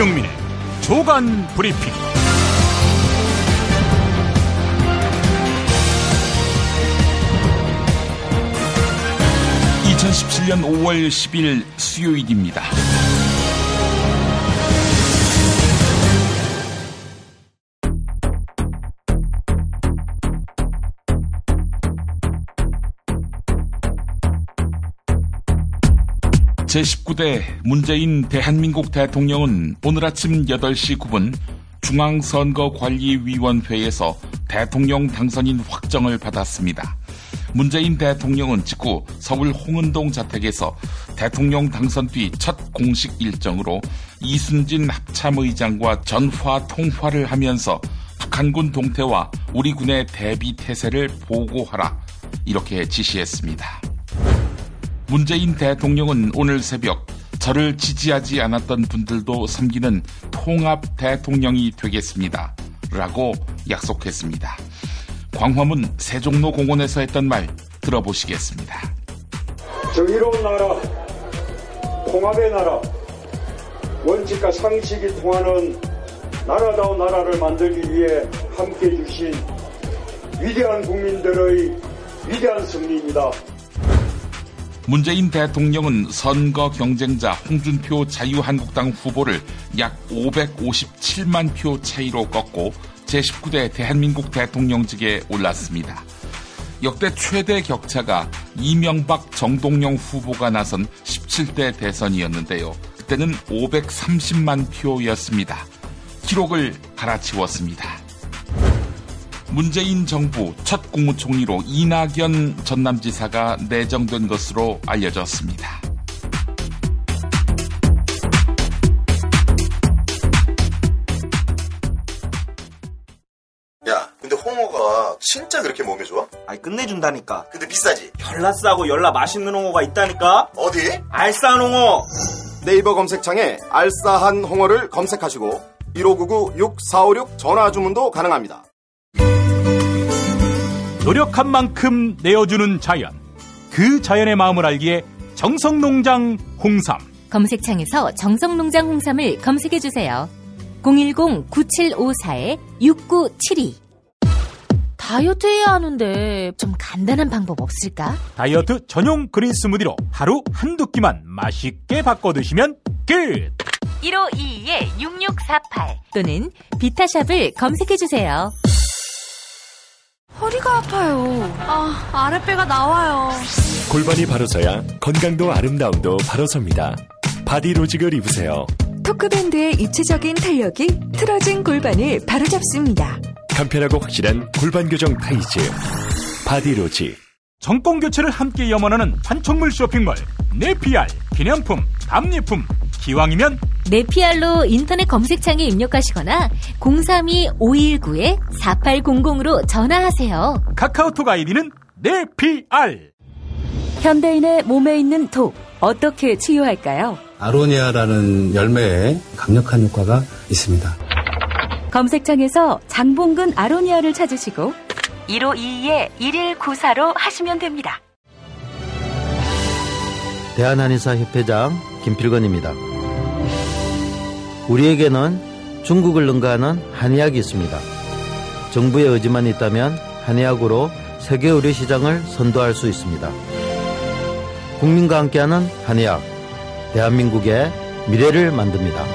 김용민의 조간 브리핑. 2017년 5월 10일 수요일입니다. 제19대 문재인 대한민국 대통령은 오늘 아침 8시 9분 중앙선거관리위원회에서 대통령 당선인 확정을 받았습니다. 문재인 대통령은 직후 서울 홍은동 자택에서 대통령 당선 뒤 첫 공식 일정으로 이순진 합참의장과 전화 통화를 하면서 북한군 동태와 우리 군의 대비 태세를 보고하라, 이렇게 지시했습니다. 문재인 대통령은 오늘 새벽 저를 지지하지 않았던 분들도 섬기는 통합 대통령이 되겠습니다 라고 약속했습니다. 광화문 세종로 공원에서 했던 말 들어보시겠습니다. 정의로운 나라, 통합의 나라, 원칙과 상식이 통하는 나라다운 나라를 만들기 위해 함께해 주신 위대한 국민들의 위대한 승리입니다. 문재인 대통령은 선거 경쟁자 홍준표 자유한국당 후보를 약 557만 표 차이로 꺾고 제19대 대한민국 대통령직에 올랐습니다. 역대 최대 격차가 이명박 정동영 후보가 나선 17대 대선이었는데요. 그때는 530만 표였습니다. 기록을 갈아치웠습니다. 문재인 정부 첫 국무총리로 이낙연 전남지사가 내정된 것으로 알려졌습니다. 야, 근데 홍어가 진짜 그렇게 몸에 좋아? 아니, 끝내준다니까. 근데 비싸지? 열나 싸고 열나 맛있는 홍어가 있다니까. 어디? 알싸한 홍어. 네이버 검색창에 알싸한 홍어를 검색하시고 1599-6456 전화주문도 가능합니다. 노력한 만큼 내어주는 자연, 그 자연의 마음을 알기에 정성농장 홍삼. 검색창에서 정성농장 홍삼을 검색해주세요. 010-9754-6972. 다이어트 해야 하는데 좀 간단한 방법 없을까? 다이어트 전용 그린 스무디로 하루 한두 끼만 맛있게 바꿔 드시면 끝! 1522-6648 또는 비타샵을 검색해주세요. 허리가 아파요. 아랫배가 나와요. 골반이 바로 서야 건강도 아름다움도 바로 섭니다. 바디로직을 입으세요. 토크밴드의 입체적인 탄력이 틀어진 골반을 바로잡습니다. 간편하고 확실한 골반 교정 타이즈 바디로직. 정권 교체를 함께 염원하는 판촉물 쇼핑몰 네피알. 기념품, 답례품, 기왕이면 네피알로 인터넷 검색창에 입력하시거나 032-519-4800으로 전화하세요. 카카오톡 아이디는 네피알. 현대인의 몸에 있는 독, 어떻게 치유할까요? 아로니아라는 열매에 강력한 효과가 있습니다. 검색창에서 장봉근 아로니아를 찾으시고 1522-1194로 하시면 됩니다. 대한한의사협회장 김필건입니다. 우리에게는 중국을 능가하는 한의학이 있습니다. 정부의 의지만 있다면 한의학으로 세계 의료 시장을 선도할 수 있습니다. 국민과 함께하는 한의학, 대한민국의 미래를 만듭니다.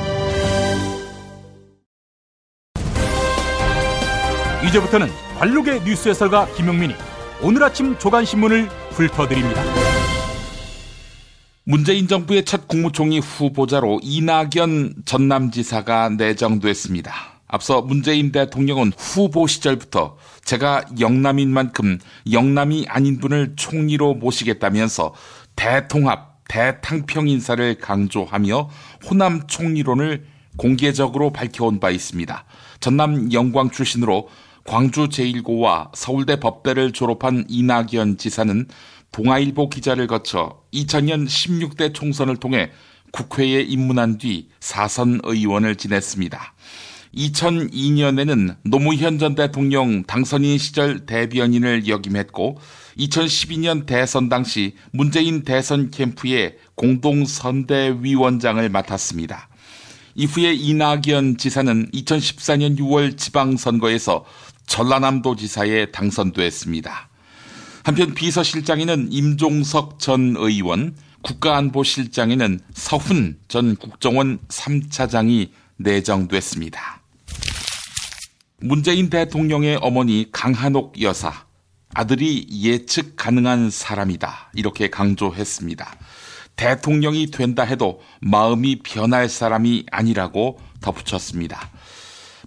이제부터는 관록의 뉴스 해설가 김용민이 오늘 아침 조간신문을 훑어드립니다. 문재인 정부의 첫 국무총리 후보자로 이낙연 전남지사가 내정됐습니다. 앞서 문재인 대통령은 후보 시절부터 제가 영남인 만큼 영남이 아닌 분을 총리로 모시겠다면서 대통합, 대탕평 인사를 강조하며 호남 총리론을 공개적으로 밝혀온 바 있습니다. 전남 영광 출신으로 광주 제1고와 서울대 법대를 졸업한 이낙연 지사는 동아일보 기자를 거쳐 2000년 16대 총선을 통해 국회에 입문한 뒤 4선 의원을 지냈습니다. 2002년에는 노무현 전 대통령 당선인 시절 대변인을 역임했고 2012년 대선 당시 문재인 대선 캠프의 공동선대위원장을 맡았습니다. 이후에 이낙연 지사는 2014년 6월 지방선거에서 전라남도 지사에 당선됐습니다. 한편 비서실장에는 임종석 전 의원, 국가안보실장에는 서훈 전 국정원 3차장이 내정됐습니다. 문재인 대통령의 어머니 강한옥 여사, 아들이 예측 가능한 사람이다 이렇게 강조했습니다. 대통령이 된다 해도 마음이 변할 사람이 아니라고 덧붙였습니다.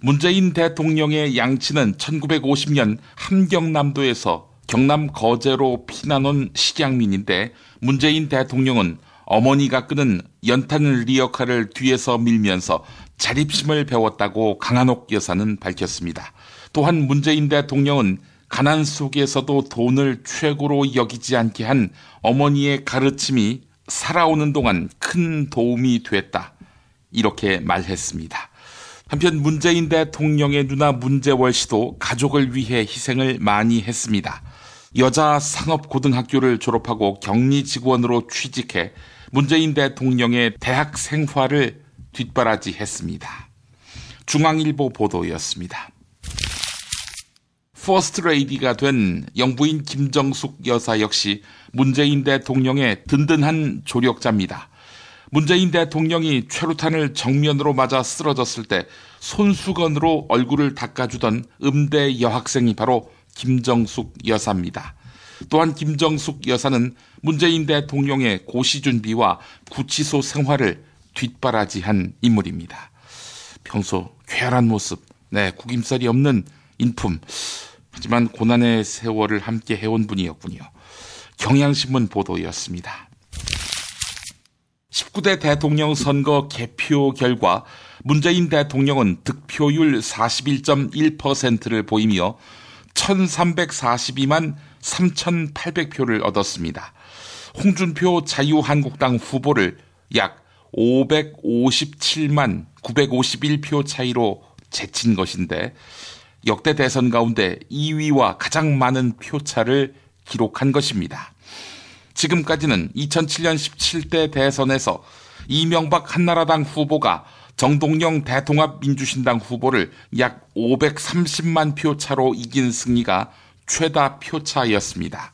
문재인 대통령의 양치는 1950년 함경남도에서 경남 거제로 피난 온 식양민인데 문재인 대통령은 어머니가 끄는 연탄 리어카를 뒤에서 밀면서 자립심을 배웠다고 강한옥 여사는 밝혔습니다. 또한 문재인 대통령은 가난 속에서도 돈을 최고로 여기지 않게 한 어머니의 가르침이 살아오는 동안 큰 도움이 됐다 이렇게 말했습니다. 한편 문재인 대통령의 누나 문재월 씨도 가족을 위해 희생을 많이 했습니다. 여자 상업고등학교를 졸업하고 격리직원으로 취직해 문재인 대통령의 대학 생활을 뒷바라지했습니다. 중앙일보 보도였습니다. 퍼스트레이디가 된 영부인 김정숙 여사 역시 문재인 대통령의 든든한 조력자입니다. 문재인 대통령이 최루탄을 정면으로 맞아 쓰러졌을 때 손수건으로 얼굴을 닦아주던 음대 여학생이 바로 김정숙 여사입니다. 또한 김정숙 여사는 문재인 대통령의 고시 준비와 구치소 생활을 뒷바라지한 인물입니다. 평소 쾌활한 모습, 구김살이 없는 인품, 하지만 고난의 세월을 함께 해온 분이었군요. 경향신문 보도였습니다. 19대 대통령 선거 개표 결과 문재인 대통령은 득표율 41.1%를 보이며 1342만 3800표를 얻었습니다. 홍준표 자유한국당 후보를 약 557만 951표 차이로 제친 것인데 역대 대선 가운데 2위와 가장 많은 표차를 기록한 것입니다. 지금까지는 2007년 17대 대선에서 이명박 한나라당 후보가 정동영 대통합민주신당 후보를 약 530만 표 차로 이긴 승리가 최다 표차였습니다.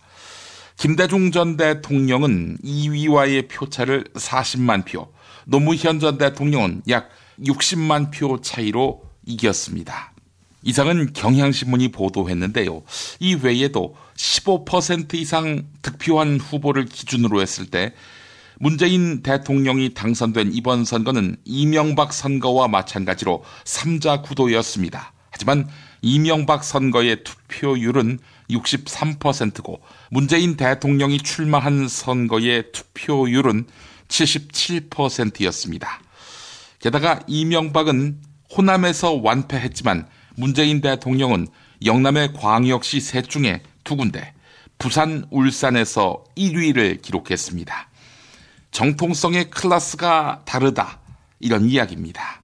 김대중 전 대통령은 2위와의 표차를 40만 표, 노무현 전 대통령은 약 60만 표 차이로 이겼습니다. 이상은 경향신문이 보도했는데요. 이 외에도 15% 이상 득표한 후보를 기준으로 했을 때 문재인 대통령이 당선된 이번 선거는 이명박 선거와 마찬가지로 3자 구도였습니다. 하지만 이명박 선거의 투표율은 63%고 문재인 대통령이 출마한 선거의 투표율은 77%였습니다. 게다가 이명박은 호남에서 완패했지만 문재인 대통령은 영남의 광역시 3중에 2군데, 부산, 울산에서 1위를 기록했습니다. 정통성의 클래스가 다르다, 이런 이야기입니다.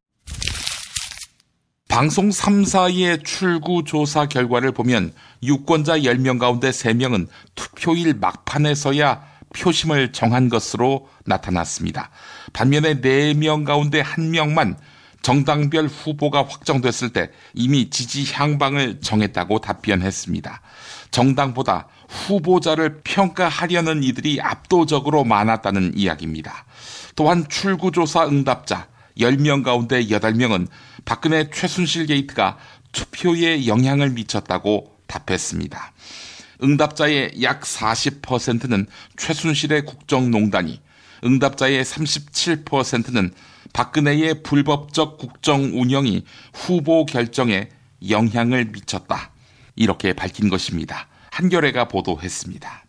방송 3사의 출구조사 결과를 보면 유권자 10명 가운데 3명은 투표일 막판에서야 표심을 정한 것으로 나타났습니다. 반면에 4명 가운데 1명만 정당별 후보가 확정됐을 때 이미 지지 향방을 정했다고 답변했습니다. 정당보다 후보자를 평가하려는 이들이 압도적으로 많았다는 이야기입니다. 또한 출구조사 응답자 10명 가운데 8명은 박근혜 최순실 게이트가 투표에 영향을 미쳤다고 답했습니다. 응답자의 약 40%는 최순실의 국정농단이, 응답자의 37%는 박근혜의 불법적 국정 운영이 후보 결정에 영향을 미쳤다. 이렇게 밝힌 것입니다. 한겨레가 보도했습니다.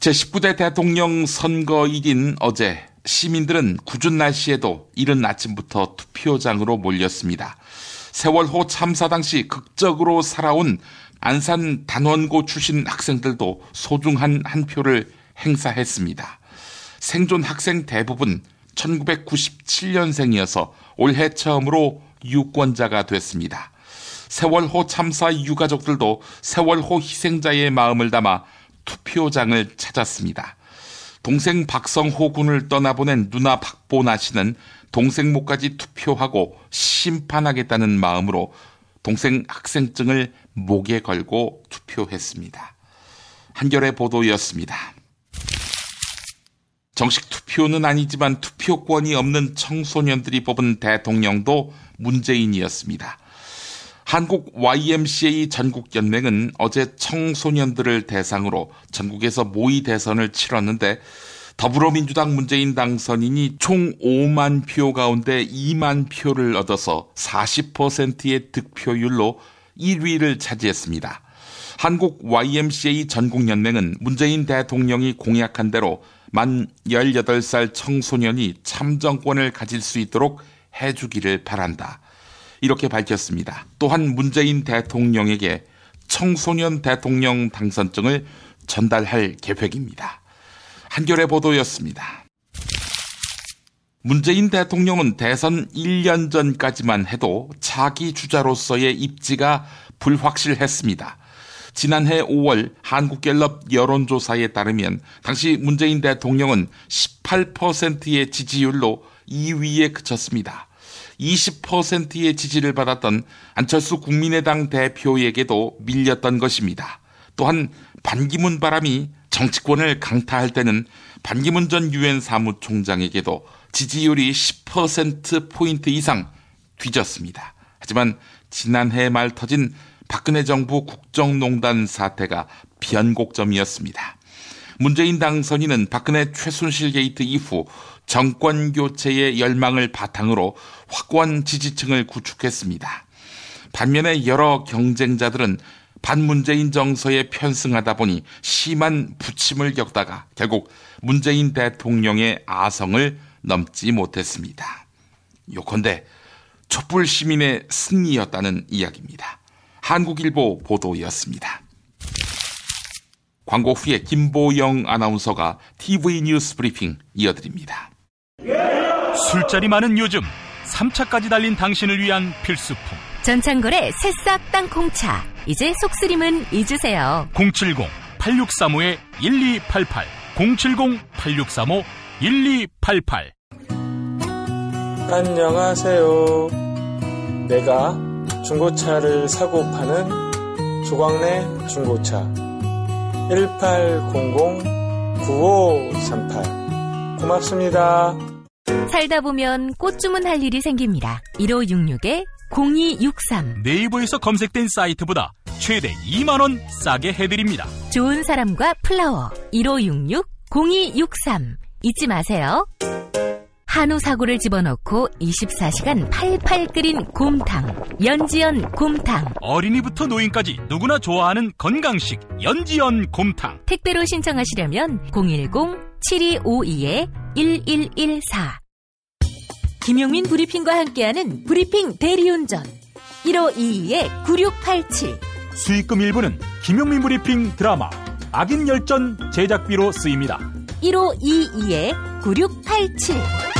제19대 대통령 선거일인 어제 시민들은 궂은 날씨에도 이른 아침부터 투표장으로 몰렸습니다. 세월호 참사 당시 극적으로 살아온 안산 단원고 출신 학생들도 소중한 한 표를 행사했습니다. 생존 학생 대부분 1997년생이어서 올해 처음으로 유권자가 됐습니다. 세월호 참사 유가족들도 세월호 희생자의 마음을 담아 투표장을 찾았습니다. 동생 박성호 군을 떠나보낸 누나 박보나 씨는 동생 목까지 투표하고 심판하겠다는 마음으로 동생 학생증을 목에 걸고 투표했습니다. 한겨레 보도였습니다. 정식 투표는 아니지만 투표권이 없는 청소년들이 뽑은 대통령도 문재인이었습니다. 한국 YMCA 전국연맹은 어제 청소년들을 대상으로 전국에서 모의 대선을 치렀는데 더불어민주당 문재인 당선인이 총 5만 표 가운데 2만 표를 얻어서 40%의 득표율로 1위를 차지했습니다. 한국 YMCA 전국연맹은 문재인 대통령이 공약한 대로 만 18살 청소년이 참정권을 가질 수 있도록 해주기를 바란다. 이렇게 밝혔습니다. 또한 문재인 대통령에게 청소년 대통령 당선증을 전달할 계획입니다. 한겨레 보도였습니다. 문재인 대통령은 대선 1년 전까지만 해도 차기 주자로서의 입지가 불확실했습니다. 지난해 5월 한국갤럽 여론조사에 따르면 당시 문재인 대통령은 18%의 지지율로 2위에 그쳤습니다. 20%의 지지를 받았던 안철수 국민의당 대표에게도 밀렸던 것입니다. 또한 반기문 바람이 정치권을 강타할 때는 반기문 전 유엔 사무총장에게도 지지율이 10%포인트 이상 뒤졌습니다. 하지만 지난해 말 터진 박근혜 정부 국정농단 사태가 변곡점이었습니다. 문재인 당선인은 박근혜 최순실 게이트 이후 정권 교체의 열망을 바탕으로 확고한 지지층을 구축했습니다. 반면에 여러 경쟁자들은 반문재인 정서에 편승하다 보니 심한 부침을 겪다가 결국 문재인 대통령의 아성을 넘지 못했습니다. 요컨대 촛불 시민의 승리였다는 이야기입니다. 한국일보 보도였습니다. 광고 후에 김보영 아나운서가 TV 뉴스 브리핑 이어드립니다. 술자리 많은 요즘 3차까지 달린 당신을 위한 필수품 전창걸의 새싹 땅콩차. 이제 속쓰림은 잊으세요. 070-8635-1288 070-8635-1288 안녕하세요. 내가 중고차를 사고 파는 조광래 중고차 1800-9538 고맙습니다. 살다 보면 꽃 주문할 일이 생깁니다. 1566-0263 네이버에서 검색된 사이트보다 최대 2만원 싸게 해드립니다. 좋은 사람과 플라워 1566-0263 잊지 마세요. 한우 사고를 집어넣고 24시간 팔팔 끓인 곰탕 연지연 곰탕. 어린이부터 노인까지 누구나 좋아하는 건강식 연지연 곰탕. 택배로 신청하시려면 010-7252-1114 김용민 브리핑과 함께하는 브리핑 대리운전 1522-9687 수익금 일부는 김용민 브리핑 드라마 악인 열전 제작비로 쓰입니다. 1522-9687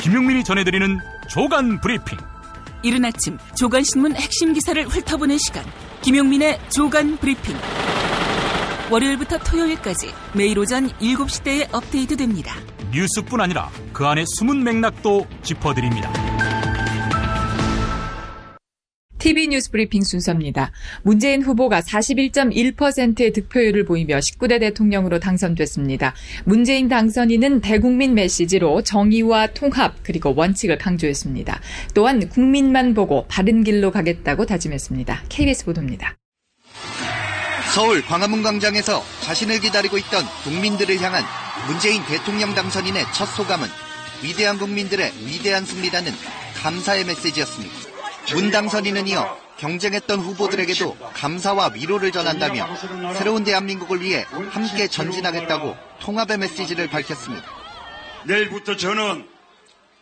김용민이 전해드리는 조간 브리핑. 이른 아침 조간신문 핵심 기사를 훑어보는 시간, 김용민의 조간 브리핑. 월요일부터 토요일까지 매일 오전 7시대에 업데이트됩니다. 뉴스뿐 아니라 그 안에 숨은 맥락도 짚어드립니다. TV 뉴스 브리핑 순서입니다. 문재인 후보가 41.1%의 득표율을 보이며 19대 대통령으로 당선됐습니다. 문재인 당선인은 대국민 메시지로 정의와 통합 그리고 원칙을 강조했습니다. 또한 국민만 보고 바른 길로 가겠다고 다짐했습니다. KBS 보도입니다. 서울 광화문 광장에서 자신을 기다리고 있던 국민들을 향한 문재인 대통령 당선인의 첫 소감은 위대한 국민들의 위대한 승리라는 감사의 메시지였습니다. 문 당선인은 이어 경쟁했던 후보들에게도 감사와 위로를 전한다며 새로운 대한민국을 위해 함께 전진하겠다고 통합의 메시지를 밝혔습니다. 내일부터 저는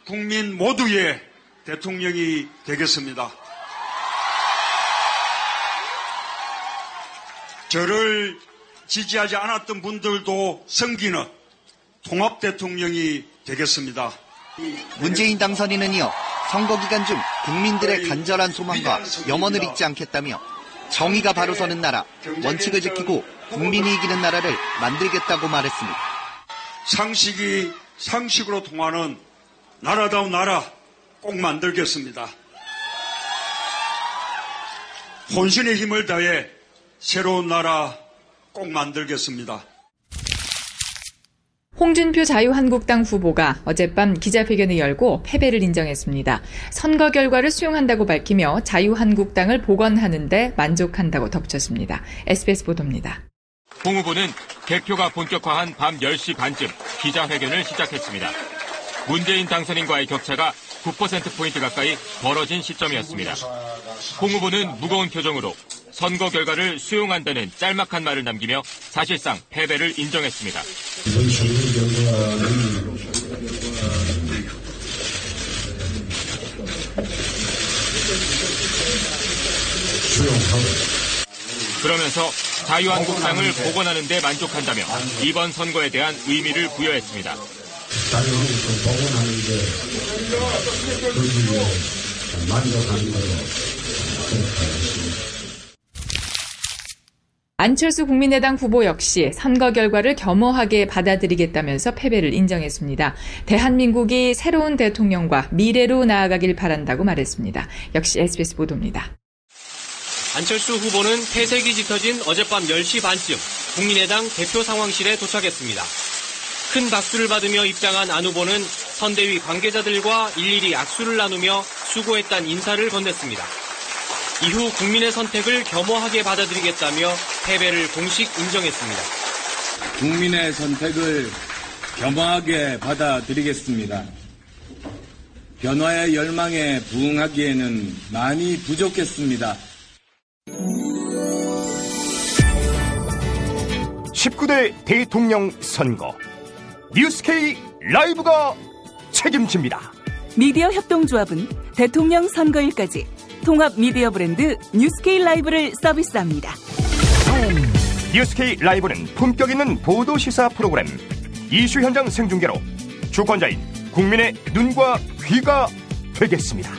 국민 모두의 대통령이 되겠습니다. 저를 지지하지 않았던 분들도 섬기는 통합 대통령이 되겠습니다. 문재인 당선인은 이어 선거 기간 중 국민들의 간절한 소망과 염원을 잊지 않겠다며 정의가 바로 서는 나라, 원칙을 지키고 국민이 이기는 나라를 만들겠다고 말했습니다. 상식이 상식으로 통하는 나라다운 나라 꼭 만들겠습니다. 혼신의 힘을 다해 새로운 나라 꼭 만들겠습니다. 홍준표 자유한국당 후보가 어젯밤 기자회견을 열고 패배를 인정했습니다. 선거 결과를 수용한다고 밝히며 자유한국당을 복원하는 데 만족한다고 덧붙였습니다. SBS 보도입니다. 홍 후보는 개표가 본격화한 밤 10시 반쯤 기자회견을 시작했습니다. 문재인 당선인과의 격차가 9%포인트 가까이 벌어진 시점이었습니다. 홍 후보는 무거운 표정으로 선거 결과를 수용한다는 짤막한 말을 남기며 사실상 패배를 인정했습니다. 이번 선거 결과는 수용하고 그러면서 자유한국당을 복원하는 데 만족한다며 이번 선거에 대한 의미를 부여했습니다. 자유한국당 복원하는 데 거기에 만족하는 걸로 생각하겠습니다. 안철수 국민의당 후보 역시 선거 결과를 겸허하게 받아들이겠다면서 패배를 인정했습니다. 대한민국이 새로운 대통령과 미래로 나아가길 바란다고 말했습니다. 역시 SBS 보도입니다. 안철수 후보는 태색이 짙어진 어젯밤 10시 반쯤 국민의당 대표 상황실에 도착했습니다. 큰 박수를 받으며 입장한 안 후보는 선대위 관계자들과 일일이 악수를 나누며 수고했다는 인사를 건넸습니다. 이후 국민의 선택을 겸허하게 받아들이겠다며 패배를 공식 인정했습니다. 국민의 선택을 겸허하게 받아들이겠습니다. 변화의 열망에 부응하기에는 많이 부족했습니다. 19대 대통령 선거 뉴스K 라이브가 책임집니다. 미디어 협동조합은 대통령 선거일까지 통합 미디어 브랜드 뉴스K 라이브를 서비스합니다. 뉴스K 라이브는 품격 있는 보도 시사 프로그램, 이슈 현장 생중계로 주권자인 국민의 눈과 귀가 되겠습니다.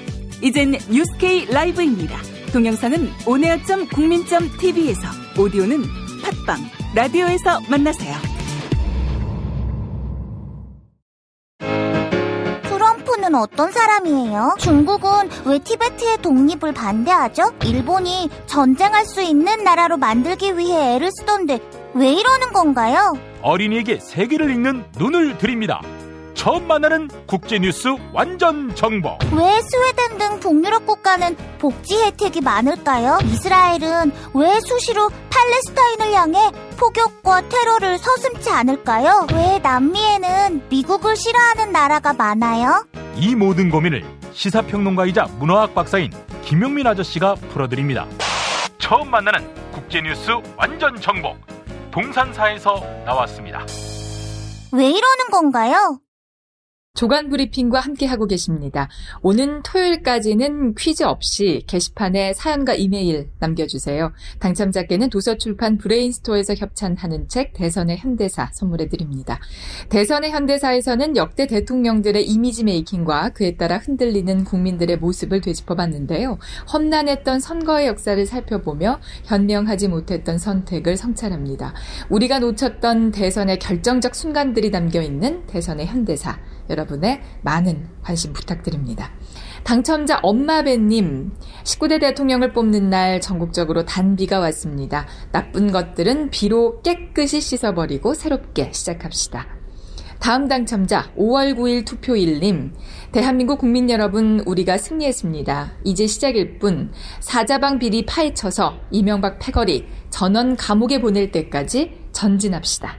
이젠 뉴스K 라이브입니다. 동영상은 온에어.국민.tv에서, 오디오는 팟빵, 라디오에서 만나세요. 트럼프는 어떤 사람이에요? 중국은 왜 티베트의 독립을 반대하죠? 일본이 전쟁할 수 있는 나라로 만들기 위해 애를 쓰던데 왜 이러는 건가요? 어린이에게 세계를 읽는 눈을 드립니다. 처음 만나는 국제뉴스 완전 정보. 왜 스웨덴 등 북유럽 국가는 복지 혜택이 많을까요? 이스라엘은 왜 수시로 팔레스타인을 향해 폭격과 테러를 서슴지 않을까요? 왜 남미에는 미국을 싫어하는 나라가 많아요? 이 모든 고민을 시사평론가이자 문화학 박사인 김용민 아저씨가 풀어드립니다. 처음 만나는 국제뉴스 완전 정보, 동산사에서 나왔습니다. 왜 이러는 건가요? 조간 브리핑과 함께하고 계십니다. 오는 토요일까지는 퀴즈 없이 게시판에 사연과 이메일 남겨주세요. 당첨자께는 도서출판 브레인스토어에서 협찬하는 책 대선의 현대사 선물해드립니다. 대선의 현대사에서는 역대 대통령들의 이미지 메이킹과 그에 따라 흔들리는 국민들의 모습을 되짚어봤는데요. 험난했던 선거의 역사를 살펴보며 현명하지 못했던 선택을 성찰합니다. 우리가 놓쳤던 대선의 결정적 순간들이 담겨있는 대선의 현대사, 여러분의 많은 관심 부탁드립니다. 당첨자 엄마배님, 19대 대통령을 뽑는 날 전국적으로 단비가 왔습니다. 나쁜 것들은 비로 깨끗이 씻어버리고 새롭게 시작합시다. 다음 당첨자 5월 9일 투표일님, 대한민국 국민 여러분, 우리가 승리했습니다. 이제 시작일 뿐 사자방 비리 파헤쳐서 이명박 패거리 전원 감옥에 보낼 때까지 전진합시다.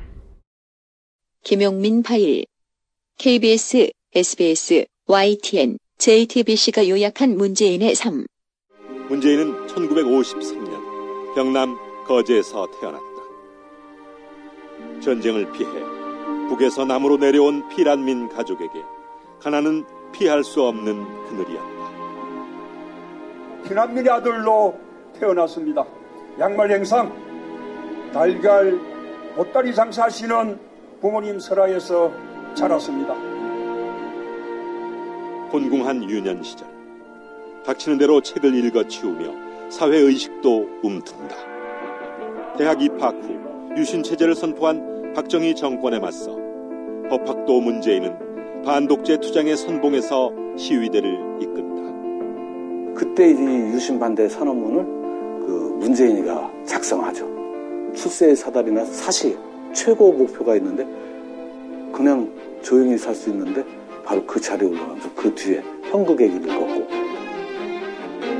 김용민 파일. KBS, SBS, YTN, JTBC가 요약한 문재인의 삶. 문재인은 1953년 경남 거제에서 태어났다. 전쟁을 피해 북에서 남으로 내려온 피란민 가족에게 가난은 피할 수 없는 그늘이었다. 피난민의 아들로 태어났습니다. 양말 행상, 달걀, 보따리 장사하시는 부모님 설화에서 자랐습니다. 곤궁한 유년 시절, 닥치는 대로 책을 읽어치우며 사회의식도 움튼다. 대학 입학 후 유신체제를 선포한 박정희 정권에 맞서 법학도 문재인은 반독재 투쟁의 선봉에서 시위대를 이끈다. 그때 이 유신 반대 선언문을 문재인이가 작성하죠. 출세의 사다리나 사실 최고 목표가 있는데 그냥 조용히 살 수 있는데 바로 그 자리에 올라가면서 그 뒤에 형극의 길을 걷고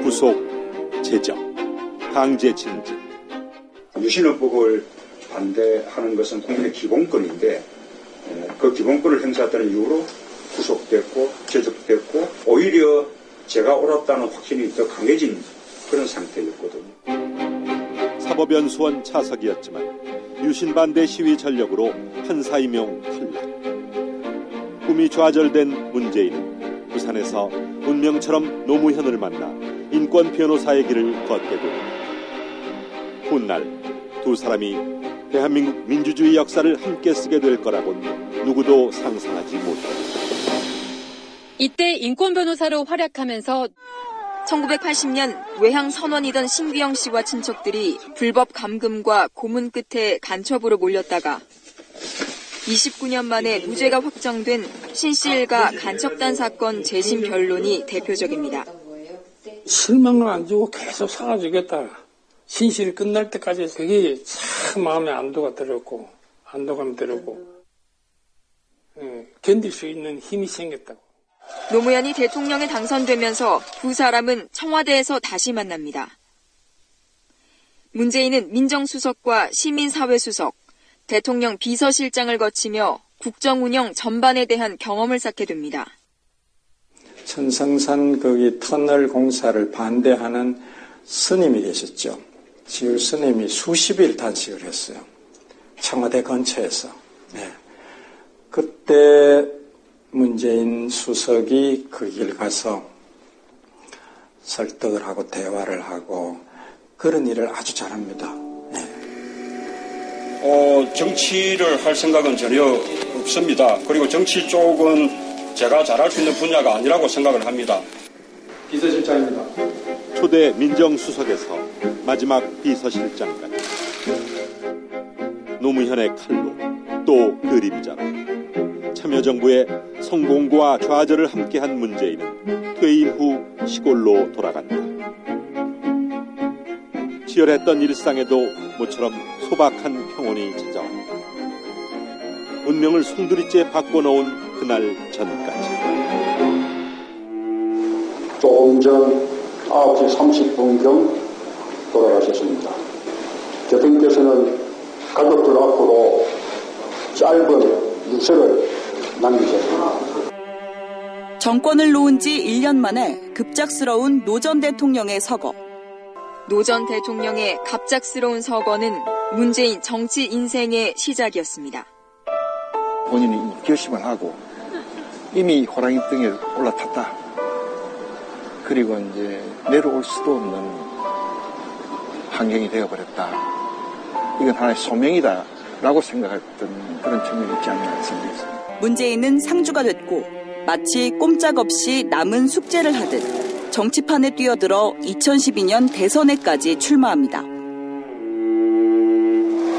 구속, 제적, 강제 징집. 유신헌법을 반대하는 것은 국민의 기본권인데 그 기본권을 행사했다는 이유로 구속됐고 제적됐고 오히려 제가 옳았다는 확신이 더 강해진 그런 상태였거든요. 사법연수원 차석이었지만 유신 반대 시위 전력으로 판사임용 탈락. 꿈이 좌절된 문재인은 부산에서 운명처럼 노무현을 만나 인권 변호사의 길을 걷게 됩니다. 훗날 두 사람이 대한민국 민주주의 역사를 함께 쓰게 될 거라고는 누구도 상상하지 못했다. 이때 인권 변호사로 활약하면서 1980년 외향 선원이던 신규영 씨와 친척들이 불법 감금과 고문 끝에 간첩으로 몰렸다가 29년 만에 무죄가 확정된 신씨 일가 간첩단 사건 재심 변론이 대표적입니다. 실망을 안 주고 계속 사가지겠다. 신실이 끝날 때까지 되게 참 마음에 안도감이 들었고 견딜 수 있는 힘이 생겼다고. 노무현이 대통령에 당선되면서 두 사람은 청와대에서 다시 만납니다. 문재인은 민정수석과 시민사회수석, 대통령 비서실장을 거치며 국정운영 전반에 대한 경험을 쌓게 됩니다. 천성산 거기 터널 공사를 반대하는 스님이 계셨죠. 지금 스님이 수십일 단식을 했어요. 청와대 근처에서. 네. 그때 문재인 수석이 그 길 가서 설득을 하고 대화를 하고 그런 일을 아주 잘합니다. 네. 정치를 할 생각은 전혀 없습니다. 그리고 정치 쪽은 제가 잘할 수 있는 분야가 아니라고 생각을 합니다. 비서실장입니다. 초대 민정수석에서 마지막 비서실장까지 노무현의 칼로 또 그림자로 참여정부의 성공과 좌절을 함께한 문재인은 퇴임 후 시골로 돌아간다. 치열했던 일상에도 모처럼 소박한 평온이 찾아왔다. 운명을 송두리째 바꿔놓은 그날 전까지. 조금 전 9시 30분경 돌아가셨습니다. 대통령께서는 가족들 앞으로 짧은 유서를 남기셨습니다. 정권을 놓은 지 1년 만에 급작스러운 노 전 대통령의 서거. 노 전 대통령의 갑작스러운 서거는 문재인 정치 인생의 시작이었습니다. 본인이 결심을 하고 이미 호랑이 등에 올라탔다. 그리고 이제 내려올 수도 없는 환경이 되어버렸다. 이건 하나의 소명이다라고 생각했던 그런 측면이 있지 않나 생각했습니다. 문재인은 상주가 됐고 마치 꼼짝없이 남은 숙제를 하듯 정치판에 뛰어들어 2012년 대선에까지 출마합니다.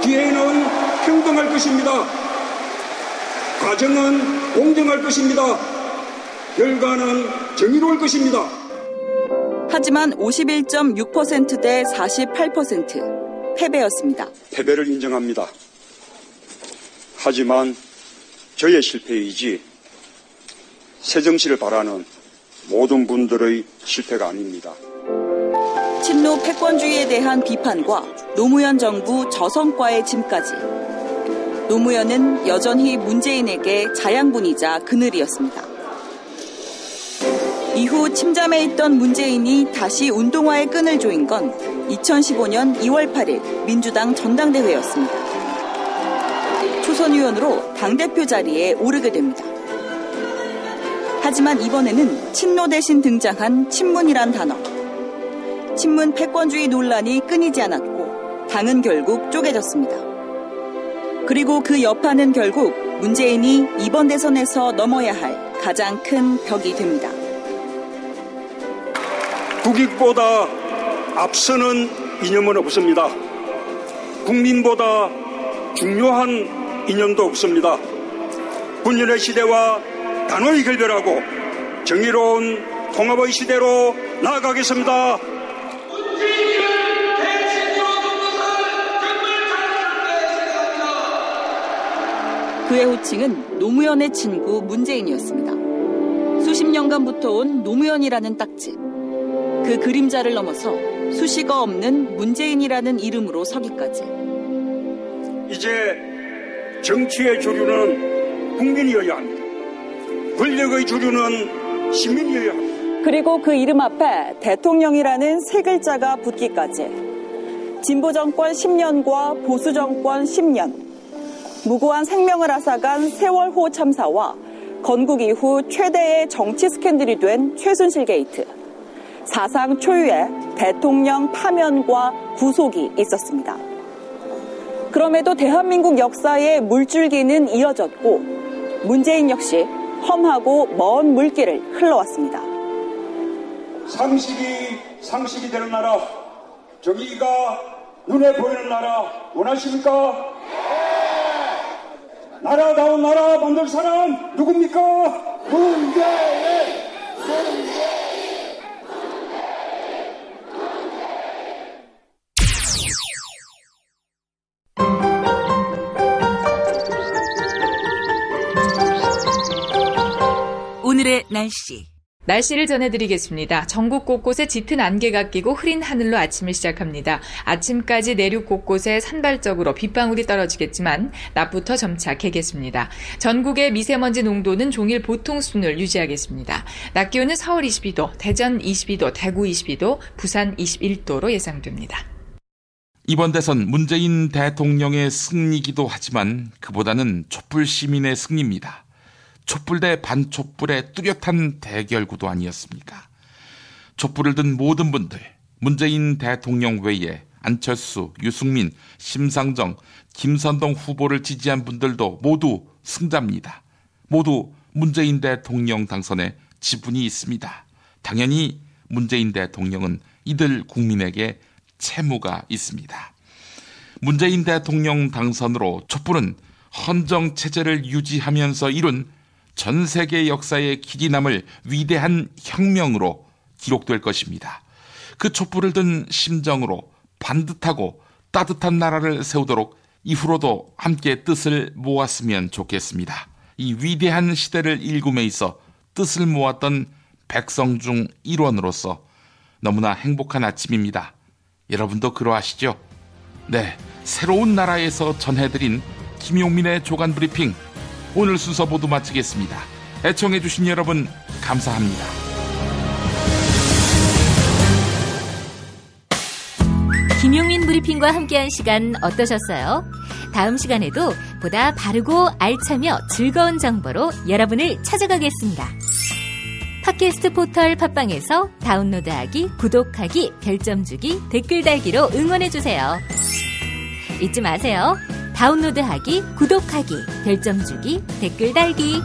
기회는 평등할 것입니다. 과정은 공정할 것입니다. 결과는 정의로울 것입니다. 하지만 51.6% 대 48% 패배였습니다. 패배를 인정합니다. 하지만 저의 실패이지 새정치를 바라는 모든 분들의 실패가 아닙니다. 친노 패권주의에 대한 비판과 노무현 정부 저성과의 짐까지. 노무현은 여전히 문재인에게 자양분이자 그늘이었습니다. 이후 침잠해 있던 문재인이 다시 운동화의 끈을 조인 건 2015년 2월 8일 민주당 전당대회였습니다. 초선 의원으로 당대표 자리에 오르게 됩니다. 하지만 이번에는 친노 대신 등장한 친문이란 단어. 친문 패권주의 논란이 끊이지 않았고 당은 결국 쪼개졌습니다. 그리고 그 여파는 결국 문재인이 이번 대선에서 넘어야 할 가장 큰 벽이 됩니다. 국익보다 앞서는 이념은 없습니다. 국민보다 중요한 이념도 없습니다. 분열의 시대와 단호히 결별하고 정의로운 통합의 시대로 나아가겠습니다. 그의 호칭은 노무현의 친구 문재인이었습니다. 수십 년간 붙어온 노무현이라는 딱지. 그 그림자를 넘어서 수식어 없는 문재인이라는 이름으로 서기까지. 이제 정치의 주류는 국민이어야 합니다. 권력의 주류는 시민이어야 합니다. 그리고 그 이름 앞에 대통령이라는 세 글자가 붙기까지. 진보 정권 10년과 보수 정권 10년. 무고한 생명을 앗아간 세월호 참사와 건국 이후 최대의 정치 스캔들이 된 최순실 게이트. 사상 초유의 대통령 파면과 구속이 있었습니다. 그럼에도 대한민국 역사의 물줄기는 이어졌고 문재인 역시 험하고 먼 물길을 흘러왔습니다. 상식이 되는 나라, 정의가 눈에 보이는 나라 원하십니까? 나라다운 나라 만들 사람 누굽니까? 문재인! 오늘의 날씨. 날씨를 전해드리겠습니다. 전국 곳곳에 짙은 안개가 끼고 흐린 하늘로 아침을 시작합니다. 아침까지 내륙 곳곳에 산발적으로 빗방울이 떨어지겠지만 낮부터 점차 개겠습니다. 전국의 미세먼지 농도는 종일 보통 수준을 유지하겠습니다. 낮 기온은 서울 22도, 대전 22도, 대구 22도, 부산 21도로 예상됩니다. 이번 대선 문재인 대통령의 승리이기도 하지만 그보다는 촛불 시민의 승리입니다. 촛불 대 반촛불의 뚜렷한 대결 구도 아니었습니까? 촛불을 든 모든 분들, 문재인 대통령 외에 안철수, 유승민, 심상정, 김선동 후보를 지지한 분들도 모두 승자입니다. 모두 문재인 대통령 당선에 지분이 있습니다. 당연히 문재인 대통령은 이들 국민에게 채무가 있습니다. 문재인 대통령 당선으로 촛불은 헌정 체제를 유지하면서 이룬 전 세계 역사에 길이 남을 위대한 혁명으로 기록될 것입니다. 그 촛불을 든 심정으로 반듯하고 따뜻한 나라를 세우도록 이후로도 함께 뜻을 모았으면 좋겠습니다. 이 위대한 시대를 일굼에 있어 뜻을 모았던 백성 중 일원으로서 너무나 행복한 아침입니다. 여러분도 그러하시죠? 네, 새로운 나라에서 전해드린 김용민의 조간 브리핑, 오늘 순서 모두 마치겠습니다. 애청해주신 여러분 감사합니다. 김용민 브리핑과 함께한 시간 어떠셨어요? 다음 시간에도 보다 바르고 알차며 즐거운 정보로 여러분을 찾아가겠습니다. 팟캐스트 포털 팟빵에서 다운로드하기, 구독하기, 별점 주기, 댓글 달기로 응원해주세요. 잊지 마세요. 다운로드하기, 구독하기, 별점 주기, 댓글 달기.